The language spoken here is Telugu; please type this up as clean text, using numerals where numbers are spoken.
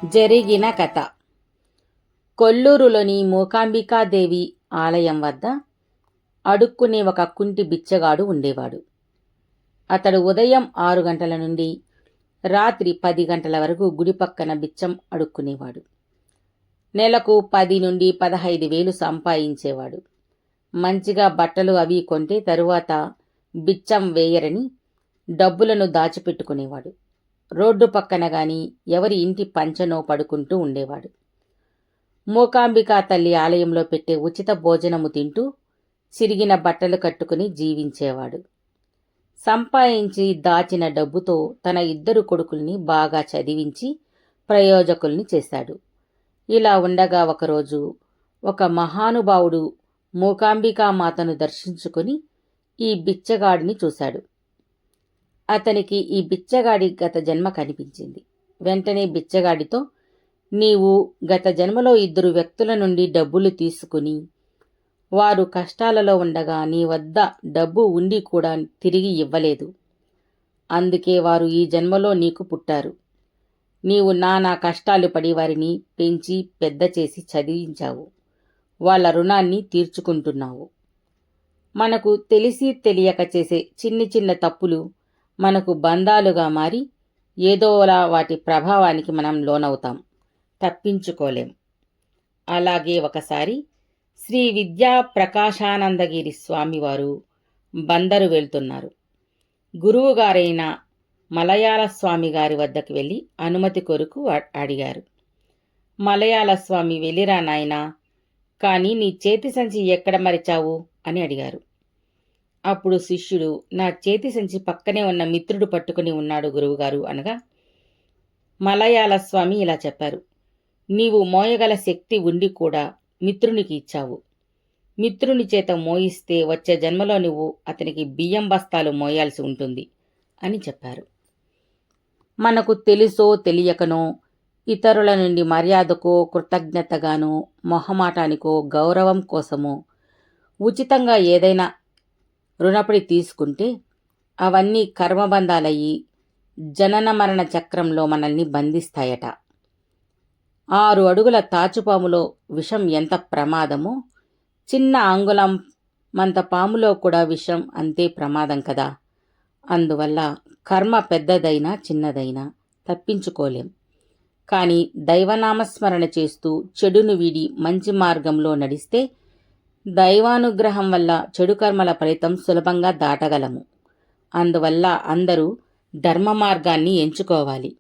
జరిగిన కథ. కొల్లూరులోని మూకాంబికాదేవి ఆలయం వద్ద అడుక్కునే ఒక కుంటి బిచ్చగాడు ఉండేవాడు. అతడు ఉదయం 6 గంటల నుండి రాత్రి 10 గంటల వరకు గుడి పక్కన బిచ్చం అడుక్కునేవాడు. నెలకు 10 నుండి 15,000 సంపాదించేవాడు. మంచిగా బట్టలు అవి కొంటే తరువాత బిచ్చం వేయరని డబ్బులను దాచిపెట్టుకునేవాడు. రోడ్డు పక్కన గాని ఎవరి ఇంటి పంచనో పడుకుంటూ ఉండేవాడు. మూకాంబికా తల్లి ఆలయంలో పెట్టే ఉచిత భోజనము తింటూ చిరిగిన బట్టలు కట్టుకుని జీవించేవాడు. సంపాదించి దాచిన డబ్బుతో తన 2 కొడుకుల్ని బాగా చదివించి ప్రయోజకుల్ని చేశాడు. ఇలా ఉండగా ఒకరోజు ఒక మహానుభావుడు మూకాంబికామాతను దర్శించుకుని ఈ బిచ్చగాడిని చూశాడు. అతనికి ఈ బిచ్చగాడి గత జన్మ కనిపించింది. వెంటనే బిచ్చగాడితో, నీవు గత జన్మలో 2 వ్యక్తుల నుండి డబ్బులు తీసుకుని వారు కష్టాలలో ఉండగా నీ వద్ద డబ్బు ఉండి కూడా తిరిగి ఇవ్వలేదు. అందుకే వారు ఈ జన్మలో నీకు పుట్టారు. నీవు నానా కష్టాలు పడి వారిని పెంచి పెద్ద చేసి చదివించావు. వాళ్ళ రుణాన్ని తీర్చుకుంటున్నావు. మనకు తెలిసి తెలియక చేసే చిన్న తప్పులు మనకు బంధాలుగా మారి ఏదోలా వాటి ప్రభావానికి మనం లోనవుతాం, తప్పించుకోలేం. అలాగే ఒకసారి శ్రీ విద్యా ప్రకాశానందగిరి స్వామివారు బందరు వెళ్తున్నారు. గురువుగారైన మలయాళ స్వామి గారి వద్దకు వెళ్ళి అనుమతి కొరకు అడిగారు. మలయాళ స్వామి, వెళ్ళిరా నాయనా, కానీ నీ చేతి సంచి ఎక్కడ మరిచావు అని అడిగారు. అప్పుడు శిష్యుడు, నా చేతి సంచి పక్కనే ఉన్న మిత్రుడు పట్టుకుని ఉన్నాడు గురువుగారు అనగా, మలయాళ స్వామి ఇలా చెప్పారు, నీవు మోయగల శక్తి ఉండి కూడా మిత్రునికి ఇచ్చావు. మిత్రుని చేత మోయిస్తే వచ్చే జన్మలో నువ్వు అతనికి బియ్యం బస్తాలు మోయాల్సి ఉంటుంది అని చెప్పారు. మనకు తెలుసో తెలియకనో ఇతరుల నుండి మర్యాదకో కృతజ్ఞతగానో మొహమాటానికో గౌరవం కోసమో ఉచితంగా ఏదైనా రుణపడి తీసుకుంటే అవన్నీ కర్మబంధాలయ్యి జనన మరణ చక్రంలో మనల్ని బంధిస్తాయట. 6 అడుగుల తాచుపాములో విషం ఎంత ప్రమాదమో చిన్న అంగుళం మంత పాములో కూడా విషం అంతే ప్రమాదం కదా. అందువల్ల కర్మ పెద్దదైనా చిన్నదైనా తప్పించుకోలేం. కానీ దైవనామస్మరణ చేస్తూ చెడును వీడి మంచి మార్గంలో నడిస్తే దైవానుగ్రహం వల్ల చెడు కర్మల ఫలితం సులభంగా దాటగలము. అందువల్ల అందరూ ధర్మ మార్గాన్ని ఎంచుకోవాలి.